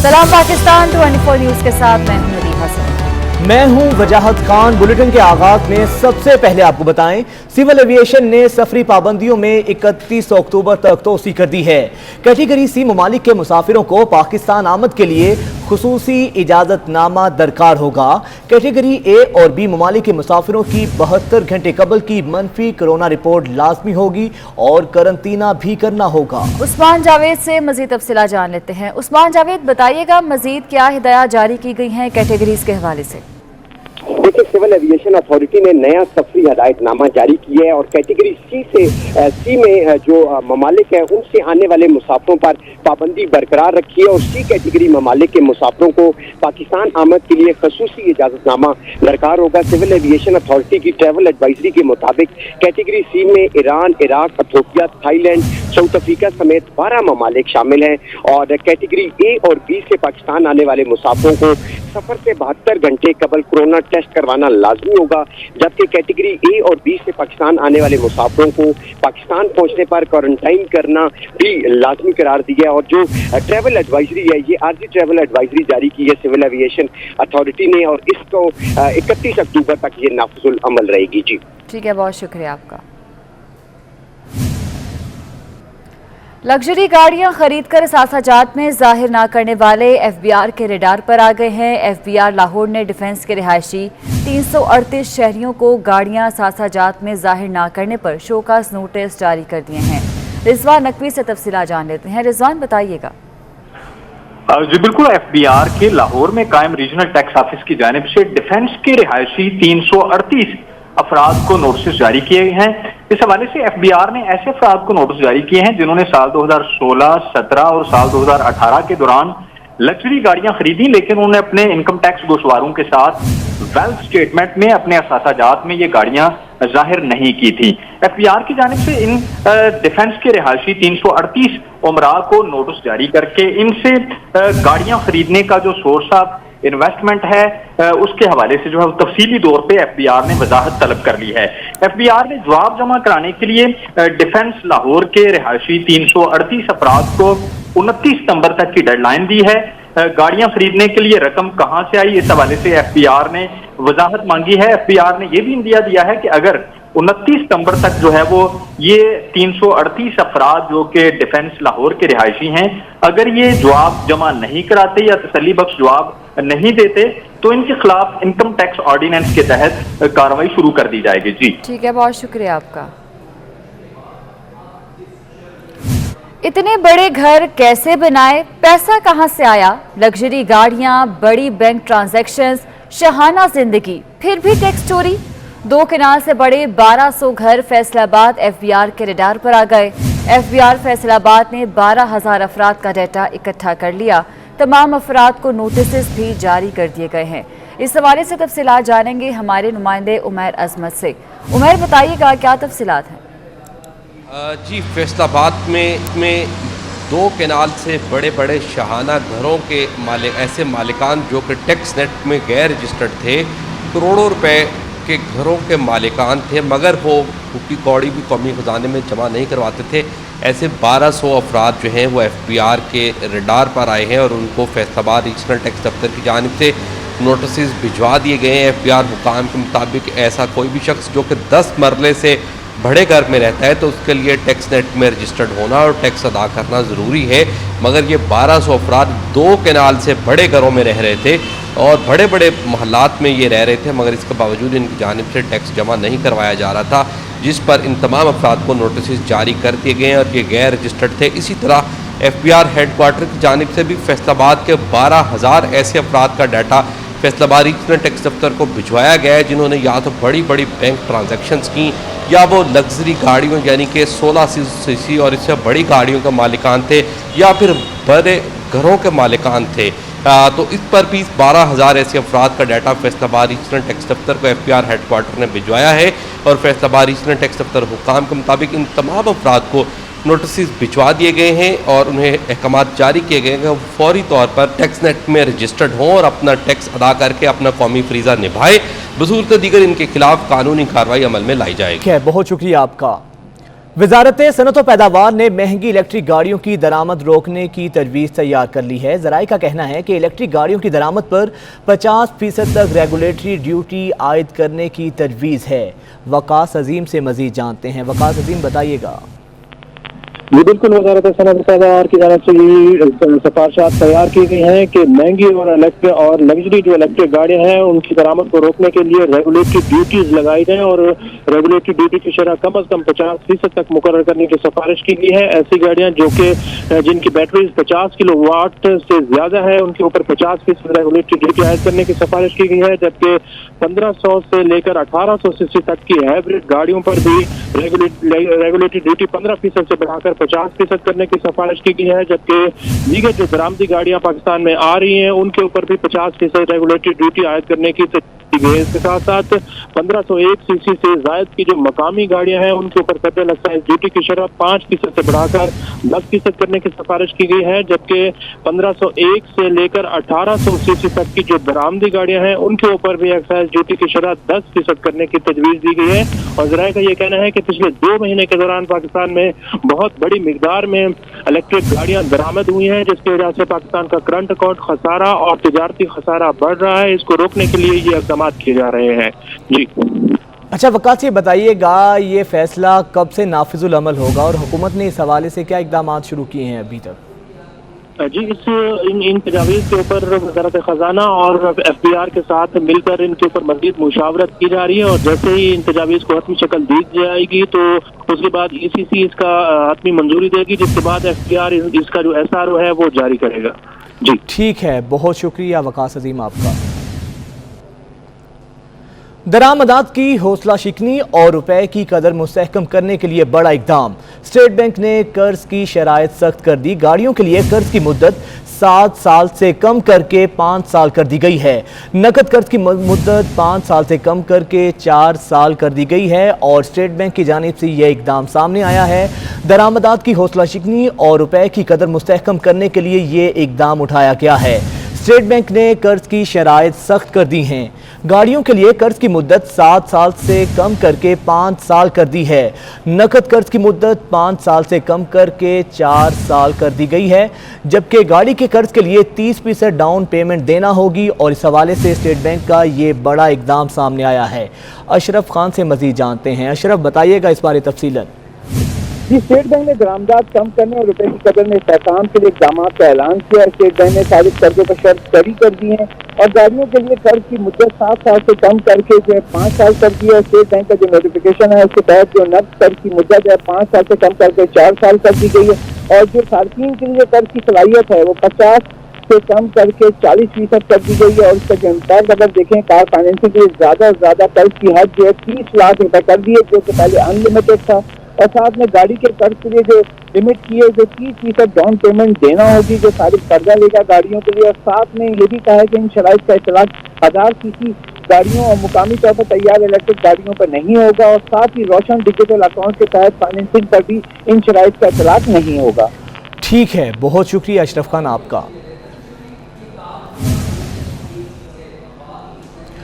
सलाम पाकिस्तान 24 न्यूज के साथ मैं हूं नदीम हसन। मैं हूं वजाहत खान। बुलेटिन के आगाज में सबसे पहले आपको बताएं, सिविल एविएशन ने सफरी पाबंदियों में 31 अक्टूबर तक तोसी कर दी है। कैटेगरी सी ममालिक के मुसाफिरों को पाकिस्तान आमद के लिए खुसूसी इजाजतनामा दरकार होगा। कैटेगरी ए और बी ममालिक के मुसाफिरों की 72 घंटे कबल की मनफी कोरोना रिपोर्ट लाजमी होगी और करंतना भी करना होगा। उस्मान जावेद से मजीद तफसीलात जान लेते हैं। उस्मान जावेद, बताइएगा मजीद क्या हिदायत जारी की गई हैं कैटेगरीज के हवाले से? देखिए, सिविल एविएशन अथॉरिटी ने नया सफरी हदायतनामा जारी किया है और कैटेगरी सी में जो ममालिक है उनसे आने वाले मुसाफिरों पर पाबंदी बरकरार रखी है और सी कैटेगरी ममालिक के मुसाफिरों को पाकिस्तान आमद के लिए खसूसी इजाजतनामा दरकार होगा। सिविल एविएशन अथॉरिटी की ट्रैवल एडवाइजरी के मुताबिक कैटेगरी सी में Iran, Iraq, Ethiopia, Thailand, south Africa समेत 12 ममालिक शामिल हैं और कैटेगरी ए और बी से पाकिस्तान आने वाले मुसाफिरों को सफर से 72 घंटे कबल कोरोना टेस्ट करवाना लाजमी होगा, जबकि कैटेगरी ए और बी से पाकिस्तान आने वाले मुसाफिरों को पाकिस्तान पहुंचने पर क्वारंटाइन करना भी लाजमी करार दिया है। और जो ट्रैवल एडवाइजरी है, ये आरजी ट्रैवल एडवाइजरी जारी की है सिविल एविएशन अथॉरिटी ने और इसको 31 अक्टूबर तक ये नाफिजुल अमल रहेगी। जी ठीक है, बहुत शुक्रिया आपका। लग्जरी गाड़ियां खरीदकर सासाजात में जाहिर ना करने वाले एफबीआर के रेडार पर आ गए हैं। एफबीआर लाहौर ने डिफेंस के रिहायशी 338 शहरियों को गाड़ियां सासाजात में जाहिर ना करने पर शोकास नोटिस जारी कर दिए हैं। रिजवान नकवी से तफसीलात जान लेते हैं। रिजवान, बताइएगा। जी बिल्कुल, एफबीआर के लाहौर में कायम रीजनल टैक्स ऑफिस की जानिब से डिफेंस के रिहायशी 338 अफराद को नोटिस जारी किए हैं। इस हवाले से एफबीआर ने ऐसे अफराद को नोटिस जारी किए हैं जिन्होंने साल 2016, 17 और साल 2018 के दौरान लग्जरी गाड़ियां खरीदी, लेकिन उन्होंने अपने इनकम टैक्स गोशवारों के साथ वेल्थ स्टेटमेंट में अपने असासाजात में ये गाड़ियां जाहिर नहीं की थी। एफबीआर की जानिब से इन डिफेंस के रिहायशी 338 उमरा को नोटिस जारी करके इनसे गाड़ियां खरीदने का जो सोर्स ऑफ इन्वेस्टमेंट है उसके हवाले से जो है तफसीली तौर पे एफबीआर ने वजाहत तलब कर ली है। एफबीआर ने जवाब जमा कराने के लिए डिफेंस लाहौर के रिहायशी 338 अफराद को 29 सितंबर तक की डेडलाइन दी है। गाड़ियां खरीदने के लिए रकम कहां से आई, इस हवाले से एफबीआर ने वजाहत मांगी है। एफबीआर ने यह भी इंदिया दिया है कि अगर 29 सितंबर तक जो है वो ये 338 अफराद जो कि डिफेंस लाहौर के रिहायशी हैं, अगर ये जवाब जमा नहीं कराते या तसल्ली बख्श जवाब नहीं देते तो इनके खिलाफ इनकम टैक्स ऑर्डिनेंस के तहत कार्रवाई शुरू कर दी जाएगी। जी ठीक है, बहुत शुक्रिया आपका। इतने बड़े घर कैसे बनाए, पैसा कहां से आया, लग्जरी गाड़ियां, बड़ी बैंक ट्रांजैक्शंस, शहाना जिंदगी, फिर भी टैक्स चोरी। 2 केनाल से बड़े 1200 घर फैसलाबाद एफबीआर के रेडार पर आ गए। एफबीआर फैसलाबाद ने 12,000 अफराद का डाटा इकट्ठा कर लिया। तमाम अफराद को नोटिस भी जारी कर दिए गए हैं। इस हवाले से तफसीलात जानेंगे हमारे नुमाइंदे उमैर अजमत से। उमैर, बताइएगा क्या तफसीलात हैं? जी, फैसलाबाद में 2 केनाल से बड़े बड़े शहाना घरों के ऐसे मालिकान जो कि टैक्स नेट में गैर रजिस्टर्ड थे, करोड़ों रुपए के घरों के मालिकान थे, मगर वो फूकी कौड़ी भी कौमी खजाने में जमा नहीं करवाते थे। ऐसे 1200 अफराद जो हैं वो एफबीआर के रेडार पर आए हैं और उनको फैसलाबाद रीजनल टैक्स दफ्तर की जानिब से नोटिस भिजवा दिए गए हैं। एफबीआर हुकाम के मुताबिक ऐसा कोई भी शख्स जो कि 10 मरले से बड़े घर में रहता है तो उसके लिए टैक्स नेट में रजिस्टर्ड होना और टैक्स अदा करना ज़रूरी है, मगर ये 1200 अफराद 2 केनाल से बड़े घरों में रह रहे थे और बड़े बड़े महल्लात में ये रह रहे थे, मगर इसके बावजूद इनकी जानिब से टैक्स जमा नहीं करवाया जा रहा था, जिस पर इन तमाम अफराद को नोटिस जारी कर दिए गए हैं और ये गैर रजिस्टर्ड थे। इसी तरह एफबीआर हेडक्वार्टर की जानिब से भी फैसलाबाद के 12,000 ऐसे अफराद का डाटा फैसलाबाद रीजनल टैक्स दफ्तर को भिजवाया गया है जिन्होंने या तो बड़ी बड़ी बैंक ट्रांजैक्शंस की या वो लग्जरी गाड़ियों यानी कि 16 सीसी और इससे बड़ी गाड़ियों के मालिकान थे या फिर बड़े घरों के मालिकान थे। तो इस पर भी 12,000 ऐसे अफराद का डाटा फैसलाबाद रीजनल टैक्स दफ्तर को एफबीआर हेडक्वार्टर ने भिजवाया है और फैसलाबाद रीजनल टैक्स दफ्तर हुकाम के मुताबिक इन तमाम अफराद को नोटिस भिजवा दिए गए हैं और उन्हें अहकामात जारी किए गए हैं कि वो फौरी तौर पर टैक्स नेट में रजिस्टर्ड हों और अपना टैक्स अदा करके अपना कौमी फरीज़ा निभाए। बसूरत दीगर इनके खिलाफ कानूनी कार्रवाई अमल में लाई जाएगी। बहुत शुक्रिया आपका। वजारत सनअत व पैदावार ने महंगी इलेक्ट्रिक गाड़ियों की दरामद रोकने की तजवीज़ तैयार कर ली है। ज़राए का कहना है कि इलेक्ट्रिक गाड़ियों की दरामद पर 50% तक रेगुलेटरी ड्यूटी आयद करने की तजवीज़ है। वकास अजीम से मज़ीद जानते हैं। वकास अजीम, बताइएगा। जी बिल्कुल, वजारत सनअत पैदावार की जानब से ये सिफारिशात तैयार की गई हैं कि महंगी और लग्जरी जो इलेक्ट्रिक गाड़ियां हैं उनकी दरामद को रोकने के लिए रेगुलेटरी ड्यूटीज लगाई जाएं और रेगुलेटरी ड्यूटी की शरह कम अज कम 50% तक मुकर्रर करने की सिफारिश की गई है। ऐसी गाड़ियां जो कि जिनकी बैटरीज 50 किलोवाट से ज्यादा है उनके ऊपर 50% रेगुलेटरी ड्यूटी आयद करने की सिफारिश की गई है, जबकि 1500 से लेकर 1800 सीसी तक की हाइब्रिड गाड़ियों पर भी रेगुलेटरी ड्यूटी 15% से बढ़ाकर 50% करने की सिफारिश की गई है, जबकि दीगर जो बरामदी गाड़ियां पाकिस्तान में आ रही हैं उनके ऊपर भी 50% रेगुलेटरी ड्यूटी आयद करने की इसके साथ साथ 1501 सीसी से जायद की जो मकामी गाड़ियां हैं उनके ऊपर फेडरल एक्साइज ड्यूटी की शरह 5% से बढ़ाकर 10% करने की सिफारिश की गई है, जबकि 1501 से लेकर 1800 सीसी तक की जो बरामदी गाड़ियां हैं उनके ऊपर भी एक्साइज ड्यूटी की शरह 10% करने की तजवीज दी गई है। और ज़राए का ये कहना है कि पिछले 2 महीने के दौरान पाकिस्तान में बहुत बड़ी मिकदार में इलेक्ट्रिक गाड़ियां बरामद हुई हैं, जिसकी वजह से पाकिस्तान का करंट अकाउंट खसारा और तिजारती खसारा बढ़ रहा है। इसको रोकने के लिए ये इक़दाम किए जा रहे हैं। जी अच्छा वकास, ये बताइएगा ये फैसला कब से नाफिजुल अमल होगा और हुकूमत ने इस हवाले से क्या इक़दाम शुरू किए हैं अभी तक? जी इन तजावीज़ के ऊपर वज़ारत ख़ज़ाना और FBI के साथ मिलकर इनके ऊपर मज़ीद मुशावरत की जा रही है और जैसे ही इन तजावीज़ को हतमी शक्ल दी जाएगी तो उसके बाद ECC इसका हतमी मंजूरी देगी, जिसके बाद FBI इसका जो SRO है वो जारी करेगा। जी ठीक है, बहुत शुक्रिया वकास अजीम आपका। दरामदात की हौसला शिकनी और रुपए की कदर मुस्तहकम करने के लिए बड़ा इकदाम। स्टेट बैंक ने कर्ज की शराइत सख्त कर दी। गाड़ियों के लिए कर्ज की मुद्दत 7 साल से कम करके 5 साल कर दी गई है। नकद कर्ज की मुद्दत 5 साल से कम करके 4 साल कर दी गई है और स्टेट बैंक की जानिब से यह इकदाम सामने आया है। दरामदात की हौसला शिकनी और रुपए की कदर मुस्तहकम करने के लिए ये इकदाम उठाया गया है। स्टेट बैंक ने कर्ज की शराइत सख्त कर दी हैं। गाड़ियों के लिए कर्ज की मुद्दत 7 साल से कम करके 5 साल कर दी है। नकद कर्ज की मुद्दत 5 साल से कम करके 4 साल कर दी गई है, जबकि गाड़ी के कर्ज के लिए 30% डाउन पेमेंट देना होगी और इस हवाले से स्टेट बैंक का ये बड़ा इकदाम सामने आया है। अशरफ खान से मजीद जानते हैं। अशरफ, बताइएगा इस बारे तफसीलन। जी, स्टेट बैंक ने दरामदात कम करने और रुपए की कदर में इस्तेमाल के लिए इक़दाम का ऐलान किया। स्टेट बैंक ने साबित कर्जों पर शर्त कड़ी कर दी है और गाड़ियों के लिए कर्ज की मुद्दत 7 साल से कम करके जो है 5 साल कर दी है। स्टेट बैंक का जो नोटिफिकेशन है उसके तहत जो नकद कर्ज की मुद्दत है 5 साल से कम करके 4 साल कर दी गई है और जो सार्फिन के लिए कर्ज की सलाहियत है वो 50 से कम करके 40% कर दी गई है। और इसका जो इम्पैक्ट अगर देखें, कार फाइनेंसिंग के लिए ज़्यादा से ज़्यादा कर्ज की हद जो है 30 लाख रुपए कर दी है, जो कि पहले अनलिमिटेड था। और साथ में गाड़ी के कर्ज के लिए जो लिमिट की है जो 30% डाउन पेमेंट देना होगी जो सारी कर्जा लेगा गाड़ियों के लिए। और साथ में ये भी कहा है कि इन शराइत का इतलाक 1000 सीसी गाड़ियों और मुकामी तौर पर तैयार इलेक्ट्रिक गाड़ियों पर नहीं होगा और साथ ही रोशन डिजिटल अकाउंट के तहत फाइनेंसिंग पर भी इन शराइत का इतलाक नहीं होगा। ठीक है, बहुत शुक्रिया अशरफ खान आपका।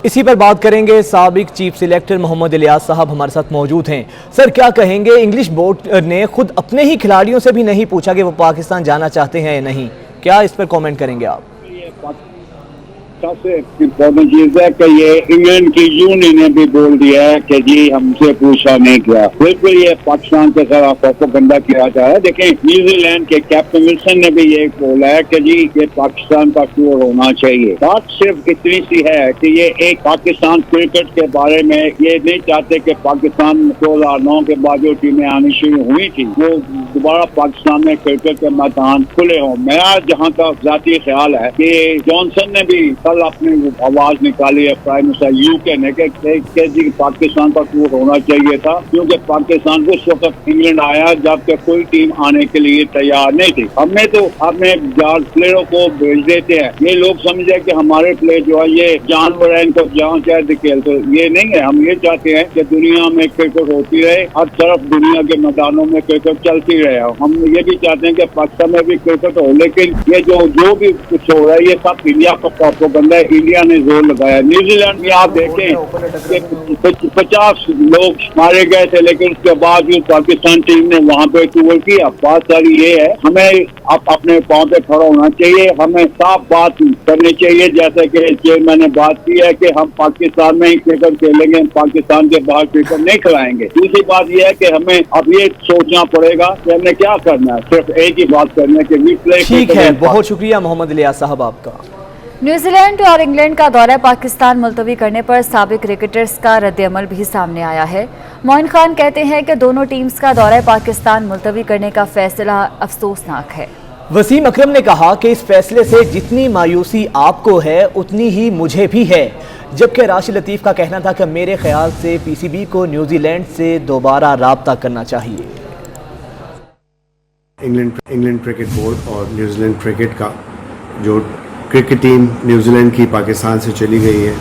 इसी पर बात करेंगे। साबिक चीफ सिलेक्टर मोहम्मद इलियास साहब हमारे साथ मौजूद हैं। सर, क्या कहेंगे, इंग्लिश बोर्ड ने खुद अपने ही खिलाड़ियों से भी नहीं पूछा कि वो पाकिस्तान जाना चाहते हैं या नहीं, क्या इस पर कमेंट करेंगे आप? सबसे इम्पोर्टेंट चीज है कि ये इंग्लैंड की यूनियन ने भी बोल दिया है कि जी हमसे पूछा नहीं किया। बिल्कुल ये पाकिस्तान के खिलाफ प्रोपेगेंडा किया जा रहा है। देखिए, न्यूजीलैंड के कैप्टन विल्सन ने भी ये बोला है कि जी ये पाकिस्तान का टूर होना चाहिए। बात सिर्फ इतनी सी है कि ये एक पाकिस्तान क्रिकेट के बारे में ये नहीं चाहते कि पाकिस्तान 2009 के बाद जो टीमें आनी शुरू हुई थी वो दोबारा पाकिस्तान में क्रिकेट के मैदान खुले हों। मेरा जहाँ तक जाती ख्याल है कि जॉनसन ने भी कल अपनी आवाज निकाली है, प्राइम मिनिस्टर यूके ने, कि जी पाकिस्तान का टूर होना चाहिए था, क्योंकि पाकिस्तान उस वक्त इंग्लैंड आया जबकि कोई टीम आने के लिए तैयार नहीं थी। हमने तो अपने प्लेयरों को भेज देते हैं, ये लोग समझे कि हमारे प्लेयर जो है ये जानवर है, इनको जहाँ चाहे खेल, तो ये नहीं है। हम ये चाहते हैं कि दुनिया में क्रिकेट होती रहे, हर तरफ दुनिया के मैदानों में क्रिकेट चलती रहे। हम ये भी चाहते हैं कि पाकिस्तान में भी क्रिकेट हो, लेकिन ये जो भी कुछ हो रहा है ये सब इंडिया का प्रोपेगेंडा बंदा है, इंडिया ने जोर लगाया। न्यूजीलैंड में आप देखें कि 50 लोग मारे गए थे, लेकिन उसके बाद भी पाकिस्तान टीम ने वहाँ पे टूर किया। बात सारी ये है, हमें अपने पाँव पे खड़ा होना चाहिए, हमें साफ बात करनी चाहिए, जैसे कि चेयरमैन ने बात की है कि हम पाकिस्तान में ही क्रिकेट खेलेंगे, हम पाकिस्तान के बाहर क्रिकेट नहीं खिलाएंगे। दूसरी बात यह है कि हमें अब ये सोचना पड़ेगा कि हमें क्या करना है, सिर्फ एक ही बात करना है कि वी प्ले। ठीक है, बहुत शुक्रिया मोहम्मद इलियास साहब आपका। न्यूजीलैंड और इंग्लैंड का दौरा पाकिस्तान मुलतवी करने पर साबिक क्रिकेटर्स का रद्द-ए-अमल भी सामने आया है। मोइन खान कहते हैं कि दोनों टीम्स का दौरा पाकिस्तान मुलतवी करने का फैसला अफसोसनाक है। वसीम अकरम ने कहा कि इस फैसले से जितनी मायूसी आपको है उतनी ही मुझे भी है, जबकि राशिद लतीफ़ का कहना था कि मेरे ख्याल से पीसीबी को न्यूजीलैंड से दोबारा राब्ता करना चाहिए। इंग्लैंड क्रिकेट बोर्ड और न्यूजीलैंड क्रिकेट का जो क्रिकेट टीम न्यूजीलैंड की पाकिस्तान से चली गई है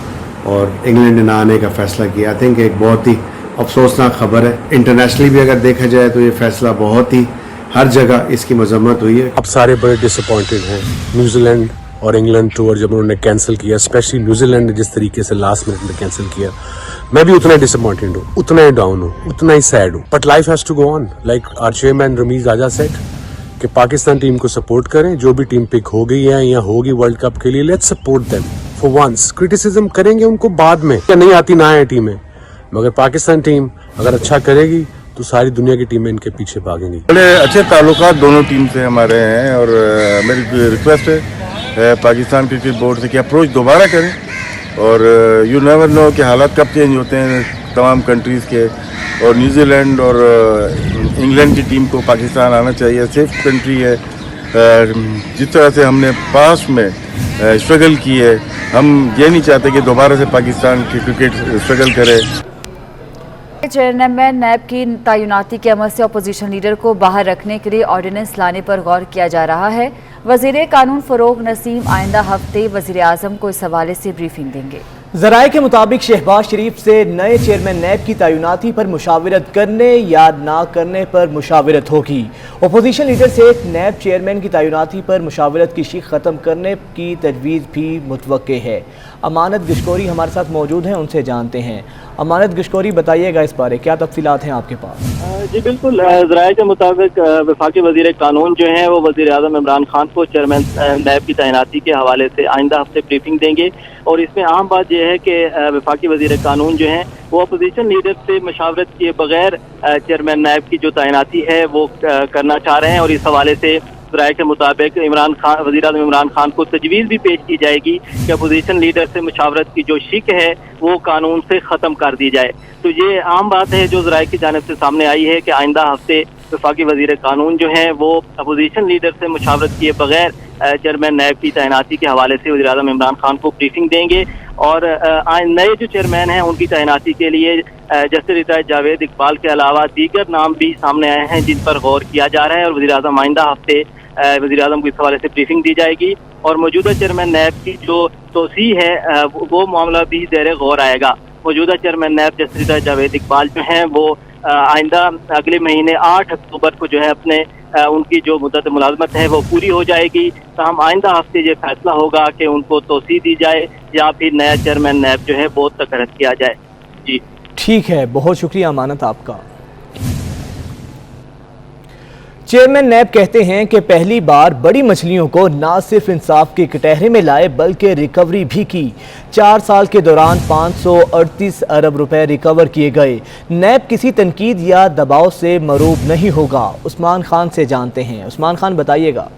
और इंग्लैंड ने ना आने का फैसला किया, आई थिंक एक बहुत ही अफसोसनाक खबर है। इंटरनेशनली भी अगर देखा जाए तो ये फैसला बहुत ही हर जगह इसकी मजम्मत हुई है। अब सारे बड़े डिसअपॉइंटेड हैं। न्यूजीलैंड और इंग्लैंड टूर जब उन्होंने कैंसिल किया, स्पेशली न्यूजीलैंड ने जिस तरीके से लास्ट मिनट में कैंसिल किया, मैं भी उतना डिसअपॉइंटेड हूँ, उतना ही डाउन हूँ, उतना ही सैड हूँ। But life has to go on, like our chairman Rameez Raja said कि पाकिस्तान टीम को सपोर्ट करें, जो भी टीम पिक हो गई है या होगी वर्ल्ड कप के लिए, let's support them for once. Criticism करेंगे उनको बाद में, क्या नहीं आती ना है टीमें, मगर पाकिस्तान टीम अगर अच्छा करेगी तो सारी दुनिया की टीमें इनके पीछे भागेंगी। बड़े अच्छे ताल्लुकात दोनों टीम से हमारे हैं और मेरी रिक्वेस्ट है पाकिस्तान क्रिकेट बोर्ड से कि अप्रोच दोबारा करें और यू नेवर नो कि हालात कब चेंज होते हैं तमाम कंट्रीज़ के, और न्यूजीलैंड और इंग्लैंड की टीम को पाकिस्तान आना चाहिए, सेफ कंट्री है। जिस तरह से हमने पास्ट में स्ट्रगल की है, हम ये नहीं चाहते कि दोबारा से पाकिस्तान की क्रिकेट स्ट्रगल करे। चेयरमैन नैब की तैनाती के अमल से अपोजिशन लीडर को बाहर रखने के लिए ऑर्डिनेंस लाने पर गौर किया जा रहा है। वजीर कानून फरोग नसीम आइंदा हफ्ते वजीर आजम को इस हवाले से ब्रीफिंग देंगे। ज़राए के मुताबिक शहबाज शरीफ से नए चेयरमैन नैब की तैनाती पर मुशावरत करने या ना करने पर मुशावरत होगी। अपोजिशन लीडर से नैब चेयरमैन की तैनाती पर मुशावरत की शीख ख़त्म करने की तजवीज़ भी मुतवक्के है। अमानत गशकोरी हमारे साथ मौजूद हैं, उनसे जानते हैं। अमानत गशकोरी, बताइएगा इस बारे क्या तफसीलात हैं आपके पास? जी बिल्कुल, ज़राए के मुताबिक वफाकी वज़ीर कानून जो हैं वो वज़ीर आज़म इमरान खान को चेयरमैन नैब की तैनाती के हवाले से आइंदा हफ्ते ब्रीफिंग देंगे। और इसमें अहम बात यह है कि वफाकी वज़ीर कानून जो हैं वो अपोजिशन लीडर से मशावरत किए बगैर चेयरमैन नैब की जो तैनाती है वो करना चाह रहे हैं। और इस हवाले से ज़राए के मुताबिक वज़ीर आज़म इमरान खान को तजवीज़ भी पेश की जाएगी कि अपोजिशन लीडर से मशावरत की जो शिक है वो कानून से ख़त्म कर दी जाए। तो ये आम बात है जो ज़राए की जानिब से सामने आई है कि आइंदा हफ्ते वफाकी वज़ीर कानून जो हैं वो अपोजिशन लीडर से मशावरत किए बगैर चेयरमैन नैब की तैनाती के हवाले से वज़ीर आज़म इमरान खान को ब्रीफिंग देंगे। और नए जो चेयरमैन हैं उनकी तैनाती के लिए जस्टिस रिटायर्ड जावेद इकबाल के अलावा दीगर नाम भी सामने आए हैं जिन पर गौर किया जा रहा है। और वज़ीर आज़म आइंदा हफ्ते वज़ीर आज़म को इस हवाले से ब्रीफिंग दी जाएगी और मौजूदा चेयरमैन नैब की जो तोसी है वो मामला भी ज़ेर गौर आएगा। मौजूदा chairman NAB justice retired Javed Iqbal जो हैं वो आइंदा अगले महीने 8 अक्टूबर को जो है अपने उनकी जो मुद्दत मुलाजमत है वो पूरी हो जाएगी। तो हम आइंदा हफ्ते ये फैसला होगा कि उनको तोसी दी जाए या फिर नया चेयरमैन नैब जो है वो तकर्रर किया जाए। जी ठीक है, बहुत शुक्रिया अमानत आपका। चेयरमैन नैब कहते हैं कि पहली बार बड़ी मछलियों को ना सिर्फ इंसाफ के कटहरे में लाए बल्कि रिकवरी भी की। 4 साल के दौरान 538 अरब रुपए रिकवर किए गए। नैब किसी तनकीद या दबाव से मरूब नहीं होगा। उस्मान खान से जानते हैं। उस्मान खान, बताइएगा।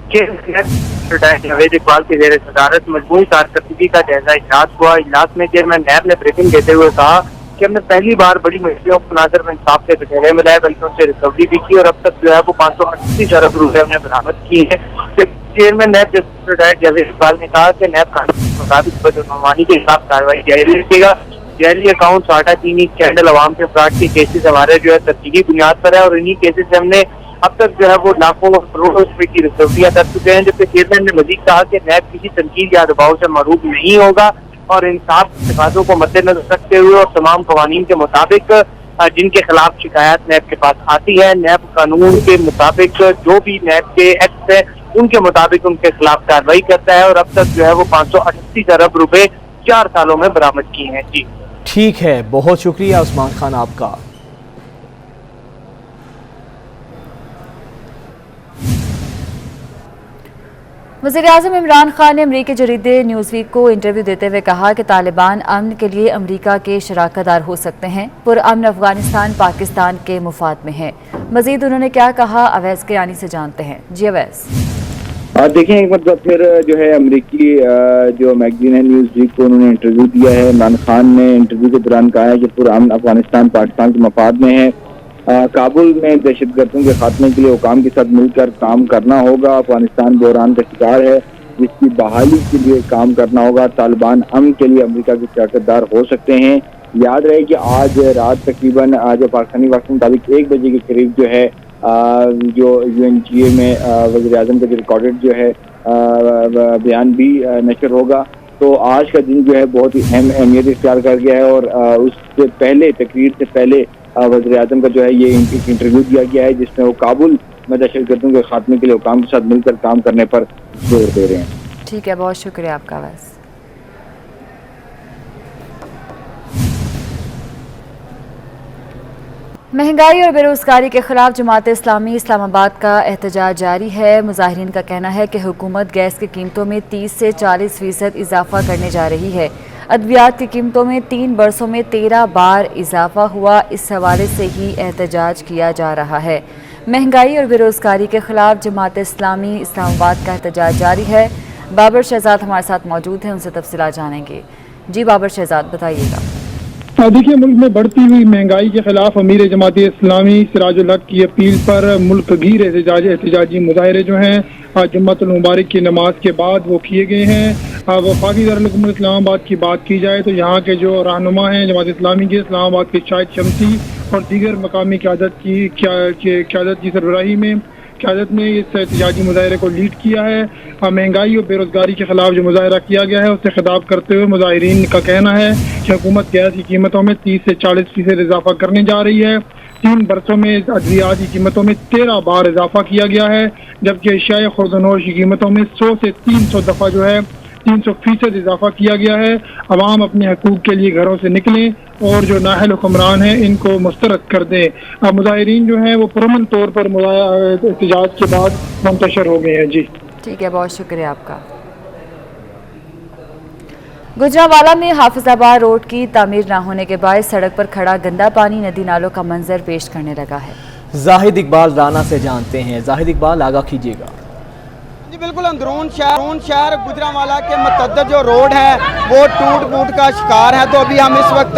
जावेद इकबाल की ज़ेर सदारत मजमूई कारकर्दगी का जायजा इजलास हुआ। इजलास में चेयरमैन नैब ने ब्रीफिंग देते हुए कहा कि हमने पहली बार बड़ी मछलियों को ना सिर्फ इंसाफ के कटहरे में लाया बल्कि उनसे रिकवरी भी की और अब तक जो है वो 538 अरब रुपए हमने बरामद की है। Chairman NAB justice retired Javed Iqbal ने कहा कि नैब कानून के मुताबिक बदनमानी के खिलाफ कार्रवाई जारी रखेगा। जाली अकाउंट, साटा चीनी, कैंडल, अवाम के अफराद के केसेस हमारे जो है तरजीही बुनियाद पर है और इन्हीं केसेस से हमने अब तक जो है वो लाखों करोड़ों रुपए की रिकवरियां कर चुके हैं। जबकि चेयरमैन ने मजीद कहा कि नैब किसी तनकीद या दबाव से मरूब नहीं होगा और इंसाफ तकाज़ों को मद्देनजर रखते हुए और तमाम कवानीन के मुताबिक जिनके खिलाफ शिकायत नैब के पास आती है। नैब कानून के मुताबिक जो भी नैब के एक्ट है उनके मुताबिक उनके खिलाफ कार्रवाई करता है, और अब तक जो है वो 538 अरब रुपए 4 सालों में बरामद किए हैं। जी ठीक है, बहुत शुक्रिया उस्मान खान आपका। वज़ीर-ए-आज़म इमरान खान ने अमरीकी जरीदे न्यूज़वीक को इंटरव्यू देते हुए कहा कि तालिबान अमन के लिए अमरीका के शराकतदार हो सकते हैं, पुरअमन अफगानिस्तान पाकिस्तान के मुफाद में है। मज़ीद उन्होंने क्या कहा, अवैस किरानी से जानते हैं। जी अवैस। देखें, एक मतलब फिर जो है अमरीकी जो मैगजीन है न्यूज़वीक को उन्होंने इंटरव्यू दिया है। इमरान खान ने इंटरव्यू के दौरान कहा है कि पुरअमन अफगानिस्तान पाकिस्तान के मफाद में है। काबुल में दहशतगर्दों के खात्मे के लिए हुकाम के साथ मिलकर काम करना होगा। अफगानिस्तान बहरान का शिकार है, जिसकी बहाली के लिए काम करना होगा। तालिबान अमन के लिए अमेरिका के शराकतदार हो सकते हैं। याद रहे कि आज रात तकरीबन आज पाकिस्तानी वक्त के मुताबिक 1 बजे के करीब जो है जो UNGA में वज़ीर-ए-आज़म का जो रिकॉर्डेड जो है बयान भी नशर होगा। तो आज का दिन जो है बहुत ही अहम अहमियत इख्तियार कर गया है, और उससे पहले तकरीर से पहले वज़ीर-ए-आज़म का जो है ये इंटरव्यू दिया गया है, जिसमें वो काबुल में दहशतगर्दों के खात्मे के लिए हुकाम के साथ मिलकर काम करने पर जोर दे रहे हैं। ठीक है, बहुत शुक्रिया आपका अवैस। महंगाई और बेरोजगारी के खिलाफ जमात इस्लामी इस्लामाबाद का एहतजाज जारी है। मुजाहिरीन का कहना है कि हुकूमत गैस की कीमतों में 30 से 40% इजाफा करने जा रही है। अद्वियात की कीमतों में 3 बरसों में 13 बार इजाफा हुआ। इस हवाले से ही एहतजाज किया जा रहा है। महंगाई और बेरोजगारी के खिलाफ जमात इस्लामी इस्लामाबाद का एहतजाज जारी है। बाबर शहजाद हमारे साथ मौजूद हैं, उनसे तफसीलात जानेंगे। जी बाबर शहजाद, बताइएगा। देखिए, मुल्क में बढ़ती हुई महंगाई के खिलाफ अमीर जमात इस्लामी सिराजुल हक की अपील पर मुल्क भर एहतजाजी मुजाहरे जो हैं जुम्मतुल मुबारक की नमाज के बाद वो किए गए हैं। वफाकी दारुल इस्लामाबाद की बात की जाए तो यहाँ के जो रहनुमा हैं जमात इस्लामी के, इस्लामाबाद के शाहिद शमसी और दीगर मकामी क़यादत की सरबराही में क़यादत ने इस एहतजाजी मुजाहरे को लीड किया है। महंगाई और बेरोजगारी के खिलाफ जो मुजाहरा किया गया है उससे खिताब करते हुए मुजाहिरीन का कहना है कि हुकूमत गैस की कीमतों में 30 से 40% इजाफा करने जा रही है। 3 बरसों में अद्वियात की कीमतों में 13 बार इजाफा किया गया है, जबकि अशिया खुर्दनोश की कीमतों में 100 से 300 दफ़ा जो है 300% इजाफा किया गया है। अवाम अपने हकूक़ के लिए घरों से निकलें और जो नाहल हुक्मरान हैं इनको मुस्तरद कर दें। मुजाहिरीन जो हैं वो पुरअमन तौर पर एहतजाज के बाद मुंतशर हो गए हैं। जी ठीक है, बहुत शुक्रिया आपका। गुजरांवाला में हाफिजाबाद रोड की तामीर न होने के बाद सड़क पर खड़ा गंदा पानी नदी नालों का मंजर पेश करने लगा है। जाहिद इकबाल राना से जानते हैं। जाहिद इकबाल, आगाह कीजिएगा। जी बिल्कुल, अंदरून शहर गुजरांवाला के मतअद्दिद जो रोड है वो टूट फूट का शिकार है। तो अभी हम इस वक्त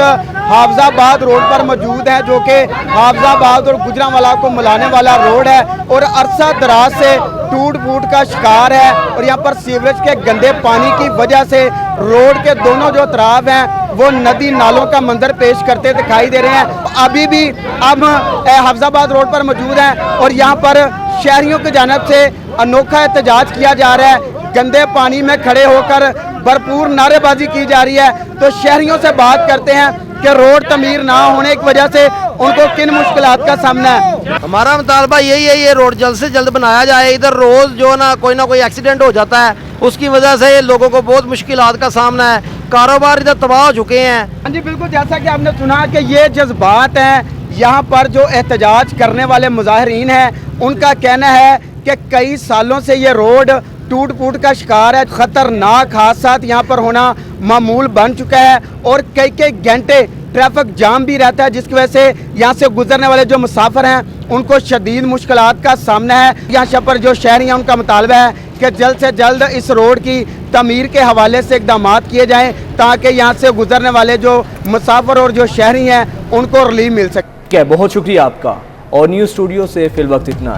हाफिजाबाद रोड पर मौजूद हैं, जो कि हाफिजाबाद और गुजरांवाला को मिलाने वाला रोड है और अरसा दराज से टूट फूट का शिकार है। और यहाँ पर सीवरेज के गंदे पानी की वजह से रोड के दोनों जो तराफ हैं वो नदी नालों का मंजर पेश करते दिखाई दे रहे हैं। अभी भी हम हाफिजाबाद रोड पर मौजूद हैं और यहाँ पर शहरियों की जानिब से अनोखा एहतजाज किया जा रहा है। गंदे पानी में खड़े होकर भरपूर नारेबाजी की जा रही है। तो शहरियों से बात करते हैं कि रोड तमीर ना होने की वजह से उनको किन मुश्किलात का सामना है। हमारा मुतालबा यही है, ये रोड जल्द से जल्द बनाया जाए। इधर रोज जो ना कोई एक्सीडेंट हो जाता है, उसकी वजह से लोगों को बहुत मुश्किलात का सामना है। कारोबार इधर तबाह हो चुके हैं। हाँ जी बिल्कुल, जैसा कि आपने सुना कि ये जज्बात हैं। यहाँ पर जो एहतजाज करने वाले मुजाहिरीन हैं उनका कहना है कि कई सालों से ये रोड टूट फूट का शिकार है। खतरनाक हादसात यहाँ पर होना मामूल बन चुका है और कई घंटे ट्रैफिक जाम भी रहता है, जिसकी वजह से यहाँ से गुजरने वाले जो मुसाफिर हैं उनको शदीद मुश्किलात का सामना है। यहाँ पर जो शहरी हैं उनका मुतालबा है कि जल्द से जल्द इस रोड की तमीर के हवाले से इक़दामात किए जाएँ, ताकि यहाँ से गुजरने वाले जो मुसाफिर और जो शहरी हैं उनको रिलीफ मिल सके। बहुत शुक्रिया आपका। और न्यूज़ स्टूडियो से फिल वक्त इतना है।